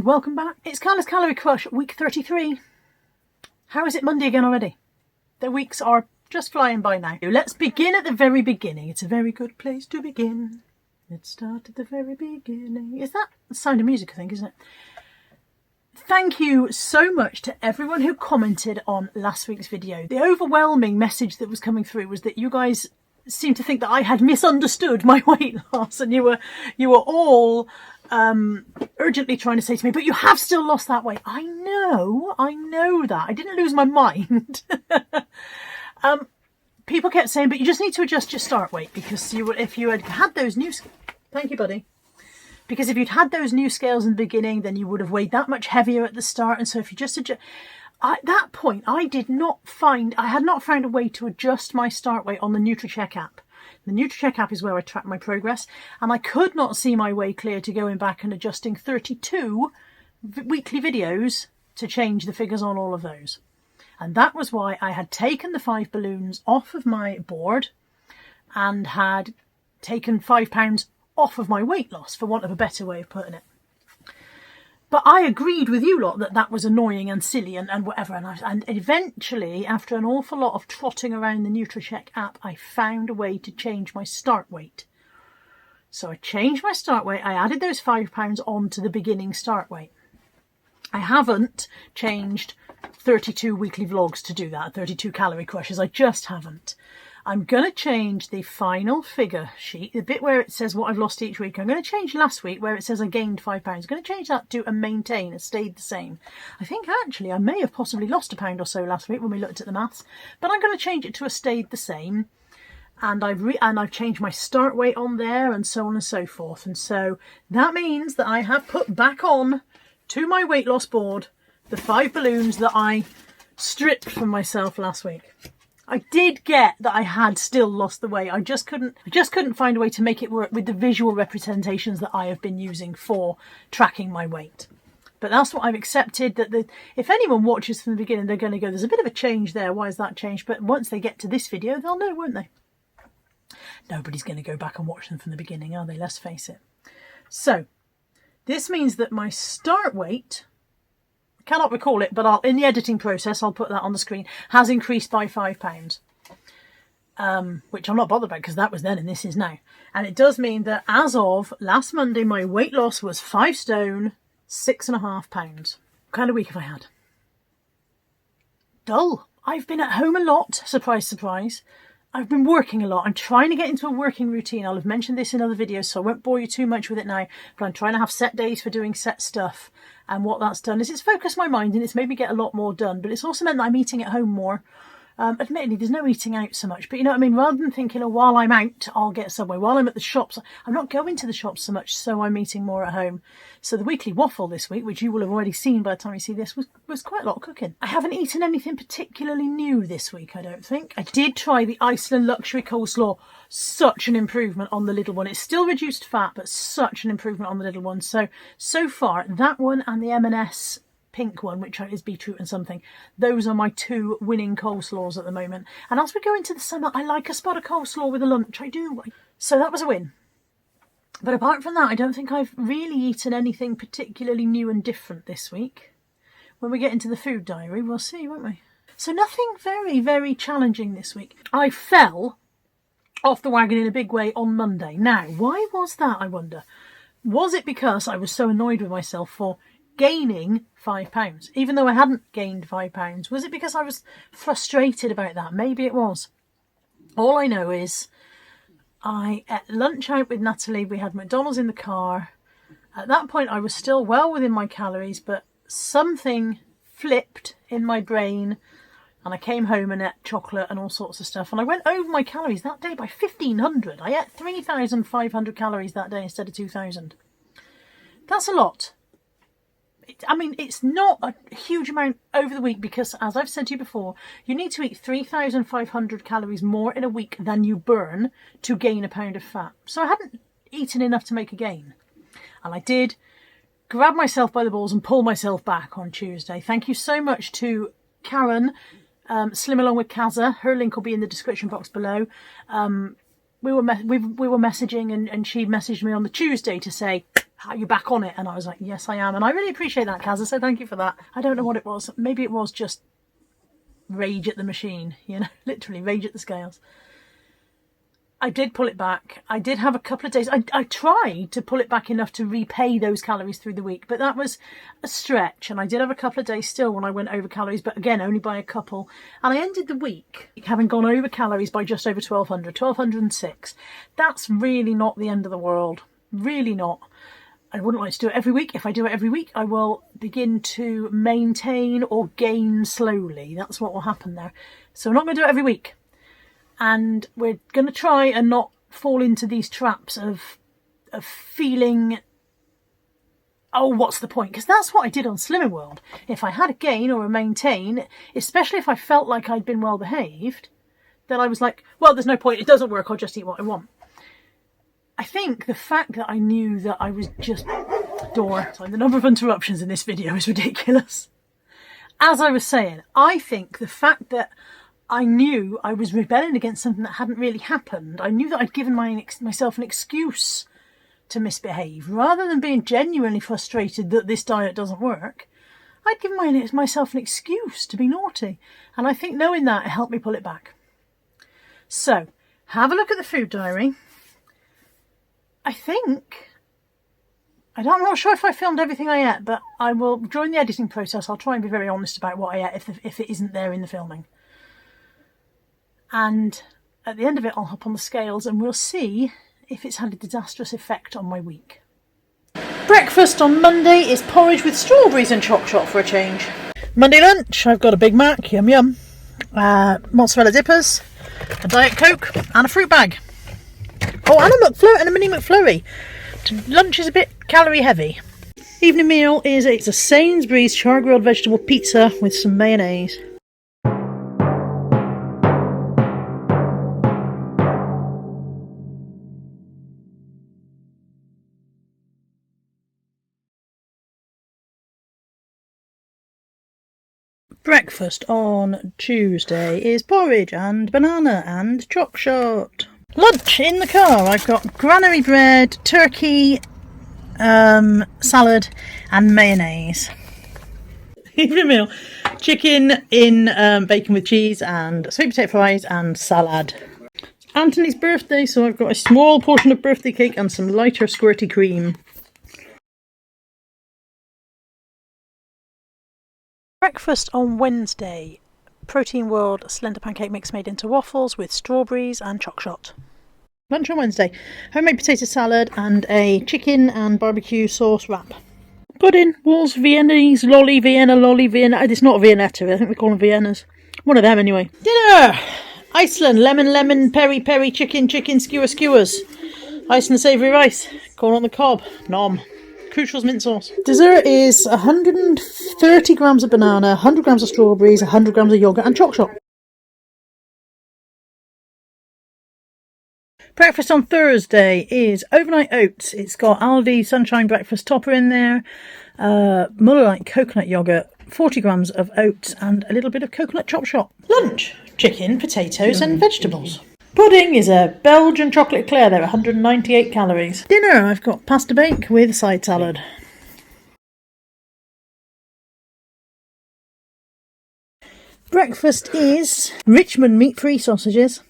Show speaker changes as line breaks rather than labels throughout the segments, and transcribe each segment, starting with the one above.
and welcome back. It's Carla's Calorie Crush, week 33. How is it Monday again already? The weeks are just flying by now. Let's begin at the very beginning. It's a very good place to begin. Let's start at the very beginning. Is that the Sound of Music, I think, isn't it? Thank you so much to everyone who commented on last week's video. The overwhelming message that was coming through was that you guys seemed to think that I had misunderstood my weight loss, and you were all urgently trying to say to me, but you have still lost that weight. I know that. I didn't lose my mind. People kept saying, but you just need to adjust your start weight, because if you had those new... Thank you, buddy. Because if you'd had those new scales in the beginning, then you would have weighed that much heavier at the start. And so if you just adjust... At that point, I had not found a way to adjust my start weight on the NutriCheck app. The NutriCheck app is where I track my progress, and I could not see my way clear to going back and adjusting 32 weekly videos to change the figures on all of those. And that was why I had taken the 5 balloons off of my board and had taken £5 off of my weight loss, for want of a better way of putting it. But I agreed with you lot that was annoying and silly and whatever. And eventually, after an awful lot of trotting around the NutriCheck app, I found a way to change my start weight. So I changed my start weight. I added those £5 onto the beginning start weight. I haven't changed 32 weekly vlogs to do that, 32 calorie crushes. I just haven't. I'm going to change the final figure sheet, the bit where it says what I've lost each week. I'm going to change last week where it says I gained £5. I'm going to change that to a maintain. It stayed the same. I think actually I may have possibly lost £1 or so last week when we looked at the maths, but I'm going to change it to a stayed the same. And I've changed my start weight on there, and so on and so forth. And so that means that I have put back on to my weight loss board the 5 balloons that I stripped from myself last week. I did get that I had still lost the weight. I just couldn't find a way to make it work with the visual representations that I have been using for tracking my weight. But that's what I've accepted, that if anyone watches from the beginning, they're going to go, there's a bit of a change there. Why is that changed? But once they get to this video, they'll know, won't they? Nobody's going to go back and watch them from the beginning, are they? Let's face it. So this means that my start weight... cannot recall it, but in the editing process, I'll put that on the screen, has increased by £5, which I'm not bothered about because that was then and this is now. And it does mean that as of last Monday, my weight loss was 5 stone, 6.5 pounds. What kind of week have I had? Dull. I've been at home a lot. Surprise, surprise. I've been working a lot. I'm trying to get into a working routine. I'll have mentioned this in other videos, so I won't bore you too much with it now. But I'm trying to have set days for doing set stuff. And what that's done is it's focused my mind and it's made me get a lot more done. But it's also meant that I'm eating at home more. Admittedly, there's no eating out so much. But you know what I mean? Rather than thinking, oh, while I'm out, I'll get Subway. While I'm at the shops, I'm not going to the shops so much, so I'm eating more at home. So the weekly waffle this week, which you will have already seen by the time you see this, was quite a lot of cooking. I haven't eaten anything particularly new this week, I don't think. I did try the Iceland Luxury Coleslaw. Such an improvement on the little one. It's still reduced fat, but such an improvement on the little one. So far, that one and the M&S pink one, which is beetroot and something, those are my 2 winning coleslaws at the moment. And as we go into the summer, I like a spot of coleslaw with a lunch. I do. So that was a win. But apart from that, I don't think I've really eaten anything particularly new and different this week. When we get into the food diary, we'll see, won't we? So nothing very, very challenging this week. I fell off the wagon in a big way on Monday. Now, why was that, I wonder? Was it because I was so annoyed with myself for gaining £5, even though I hadn't gained £5? Was it because I was frustrated about that? Maybe it was. All I know is I ate lunch out with Natalie. We had McDonald's in the car. At that point, I was still well within my calories, but something flipped in my brain, and I came home and ate chocolate and all sorts of stuff. And I went over my calories that day by 1,500. I ate 3,500 calories that day instead of 2,000. That's a lot. It's not a huge amount over the week because, as I've said to you before, you need to eat 3,500 calories more in a week than you burn to gain a pound of fat. So I hadn't eaten enough to make a gain. And I did grab myself by the balls and pull myself back on Tuesday. Thank you so much to Karen, Slim Along with Kaza. Her link will be in the description box below. We were messaging and she messaged me on the Tuesday to say, are you back on it? And I was like, yes, I am. And I really appreciate that, Kaz. So thank you for that. I don't know what it was. Maybe it was just rage at the machine, you know, literally rage at the scales. I did pull it back. I did have a couple of days. I tried to pull it back enough to repay those calories through the week, but that was a stretch. And I did have a couple of days still when I went over calories, but again, only by a couple. And I ended the week having gone over calories by just over 1,206. That's really not the end of the world. Really not. I wouldn't like to do it every week. If I do it every week, I will begin to maintain or gain slowly. That's what will happen there. So I'm not going to do it every week. And we're going to try and not fall into these traps of feeling, oh, what's the point? Because that's what I did on Slimming World. If I had a gain or a maintain, especially if I felt like I'd been well behaved, then I was like, well, there's no point. It doesn't work. I'll just eat what I want. I think the fact that I knew that I was just... Sorry, the number of interruptions in this video is ridiculous. As I was saying, I think the fact that I knew I was rebelling against something that hadn't really happened, I knew that I'd given myself an excuse to misbehave. Rather than being genuinely frustrated that this diet doesn't work, I'd given myself an excuse to be naughty. And I think knowing that, it helped me pull it back. So, have a look at the food diary. I'm not sure if I filmed everything I ate, but I will, during the editing process, I'll try and be very honest about what I ate if it isn't there in the filming. And at the end of it, I'll hop on the scales and we'll see if it's had a disastrous effect on my week. Breakfast on Monday is porridge with strawberries and choc shot for a change. Monday lunch, I've got a Big Mac, yum yum, mozzarella dippers, a Diet Coke and a fruit bag. Oh, and a mini McFlurry. Lunch is a bit calorie heavy. Evening meal is it's a Sainsbury's char-grilled vegetable pizza with some mayonnaise. Breakfast on Tuesday is porridge and banana and choc shot. Lunch in the car, I've got granary bread, turkey, salad and mayonnaise. Evening meal, chicken in bacon with cheese and sweet potato fries and salad. It's Anthony's birthday, so I've got a small portion of birthday cake and some lighter squirty cream. Breakfast on Wednesday, Protein World Slender Pancake Mix made into waffles with strawberries and choc shot. Lunch on Wednesday, homemade potato salad and a chicken and barbecue sauce wrap. Pudding, Walls Viennese, lolly, Vienna. It's not Viennetta, I think we call them Viennas. One of them anyway. Dinner! Iceland, lemon, peri, chicken, skewers. Iceland savoury rice, corn on the cob, nom. Crucial's mint sauce. Dessert is 130 grams of banana, 100 grams of strawberries, 100 grams of yogurt and choc shot. Breakfast on Thursday is overnight oats. It's got Aldi Sunshine Breakfast Topper in there, Muller-Lite coconut yogurt, 40 grams of oats and a little bit of coconut chop shop. Lunch, chicken, potatoes and vegetables. Pudding is a Belgian chocolate eclair, they're 198 calories. Dinner, I've got pasta bake with side salad. Breakfast is Richmond meat-free sausages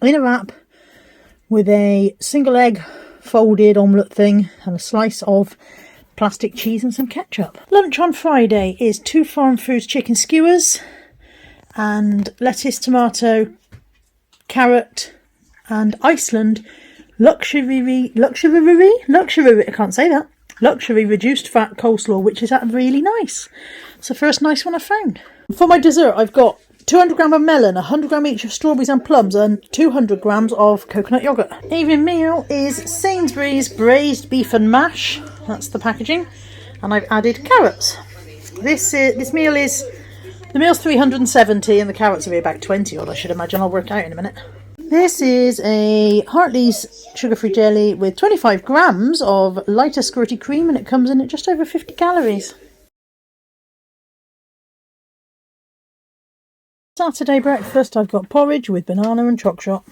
in a wrap with a single egg folded omelette thing and a slice of plastic cheese and some ketchup. Lunch on Friday is 2 Farm Foods chicken skewers and lettuce, tomato, carrot and Iceland luxury reduced fat coleslaw, which is really nice. It's the first nice one I found. For my dessert, I've got 200 grams of melon, 100 grams each of strawberries and plums and 200 grams of coconut yogurt. Evening meal is Sainsbury's braised beef and mash. That's the packaging. And I've added carrots. The meal's 370 and the carrots are about 20 odd, I should imagine. I'll work out in a minute. This is a Hartley's sugar-free jelly with 25 grams of lighter squirty cream and it comes in at just over 50 calories. Saturday breakfast, I've got porridge with banana and choc shot.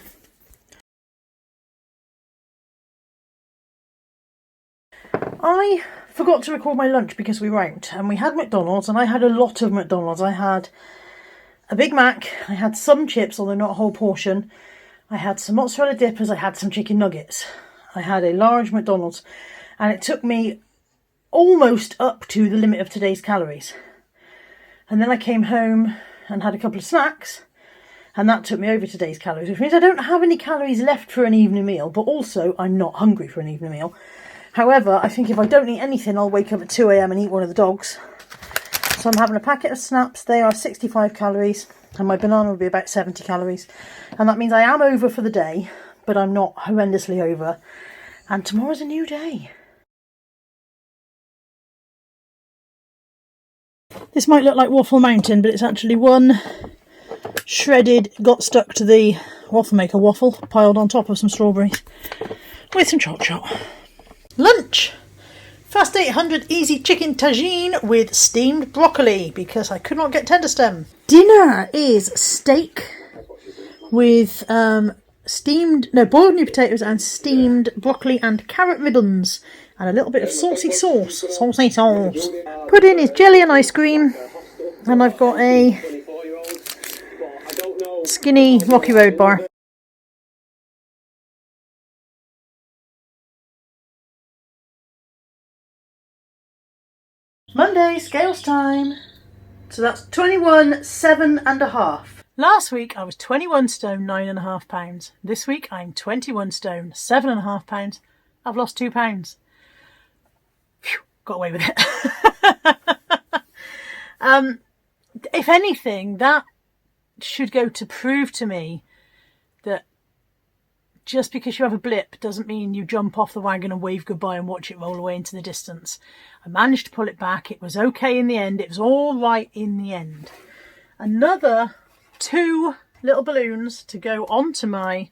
I forgot to record my lunch because we were out and we had McDonald's, and I had a lot of McDonald's. I had a Big Mac, I had some chips, although not a whole portion. I had some mozzarella dippers, I had some chicken nuggets. I had a large McDonald's, and it took me almost up to the limit of today's calories. And then I came home and had a couple of snacks, and that took me over today's calories, which means I don't have any calories left for an evening meal, but also I'm not hungry for an evening meal. However, I think if I don't eat anything, I'll wake up at 2 a.m. and eat one of the dogs. So I'm having a packet of snaps. They are 65 calories, and my banana will be about 70 calories. And that means I am over for the day, but I'm not horrendously over. And tomorrow's a new day. This might look like Waffle Mountain, but it's actually one shredded, got stuck to the waffle maker waffle, piled on top of some strawberries with some chop. Lunch! Fast 800 easy chicken tagine with steamed broccoli, because I could not get tender stem. Dinner is steak with boiled new potatoes and steamed broccoli and carrot ribbons, and a little bit of saucy sauce. Pudding is jelly and ice cream, and I've got a skinny Rocky Road bar. Monday, scales time. So that's 21, 7.5. Last week I was 21 stone, 9.5 pounds. This week I'm 21 stone, 7.5 pounds. I've lost 2 pounds. Phew, got away with it. If anything, that should go to prove to me that just because you have a blip doesn't mean you jump off the wagon and wave goodbye and watch it roll away into the distance. I managed to pull it back. It was okay in the end. It was all right in the end. Another 2 little balloons to go onto my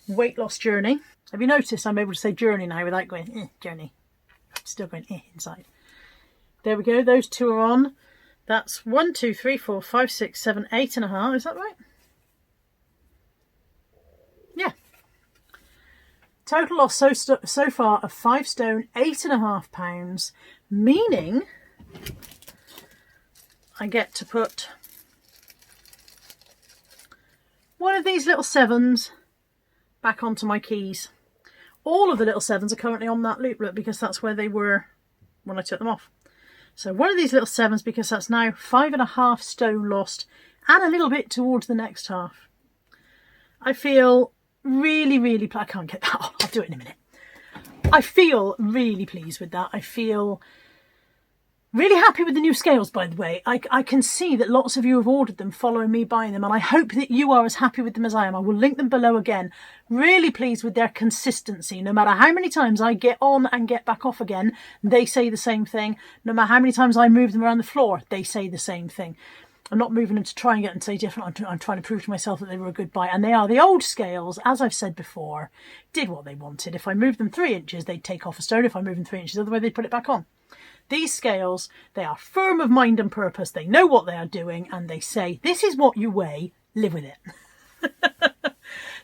weight loss journey. Have you noticed I'm able to say journey now without going, journey. Still going, inside. There we go. Those 2 are on. That's 1, 2, 3, 4, 5, 6, 7, 8.5. Is that right? Yeah. Total loss so far of 5 stone, 8.5 pounds, meaning I get to put one of these little 7s back onto my keys. All of the little 7s are currently on that loop because that's where they were when I took them off. So one of these little 7s, because that's now 5.5 stone lost and a little bit towards the next half. I feel really, I can't get that off. I'll do it in a minute. I feel really pleased with that. I feel really happy with the new scales, by the way. I can see that lots of you have ordered them, following me buying them, and I hope that you are as happy with them as I am. I will link them below again. Really pleased with their consistency. No matter how many times I get on and get back off again, they say the same thing. No matter how many times I move them around the floor, they say the same thing. I'm not moving them to try and get them to say different. I'm trying to prove to myself that they were a good buy. And they are. The old scales, as I've said before, did what they wanted. If I moved them 3 inches, they'd take off a stone. If I moved them 3 inches the other way, they'd put it back on. These scales, they are firm of mind and purpose. They know what they are doing, and they say, this is what you weigh, live with it.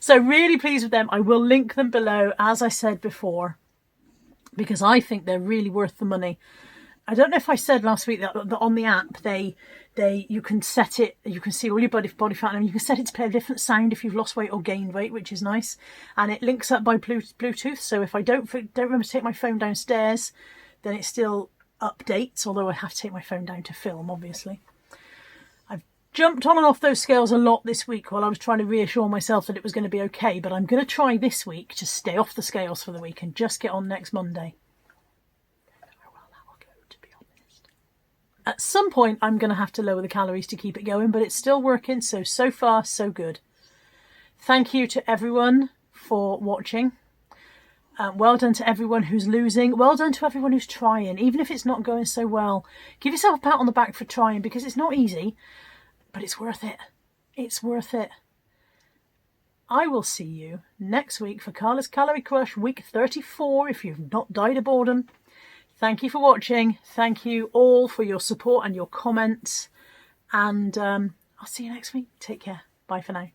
So really pleased with them. I will link them below, as I said before, because I think they're really worth the money. I don't know if I said last week that on the app, you can set it, you can see all your body fat, and you can set it to play a different sound if you've lost weight or gained weight, which is nice. And it links up by Bluetooth, so if I don't remember to take my phone downstairs, then it still updates, although I have to take my phone down to film, obviously. I've jumped on and off those scales a lot this week while I was trying to reassure myself that it was going to be okay, but I'm going to try this week to stay off the scales for the week and just get on next Monday. At some point, I'm going to have to lower the calories to keep it going, but it's still working, so far, so good. Thank you to everyone for watching. Well done to everyone who's losing. Well done to everyone who's trying, even if it's not going so well. Give yourself a pat on the back for trying, because it's not easy, but it's worth it. It's worth it. I will see you next week for Carla's Calorie Crush, week 34, if you've not died of boredom. Thank you for watching. Thank you all for your support and your comments. And I'll see you next week. Take care. Bye for now.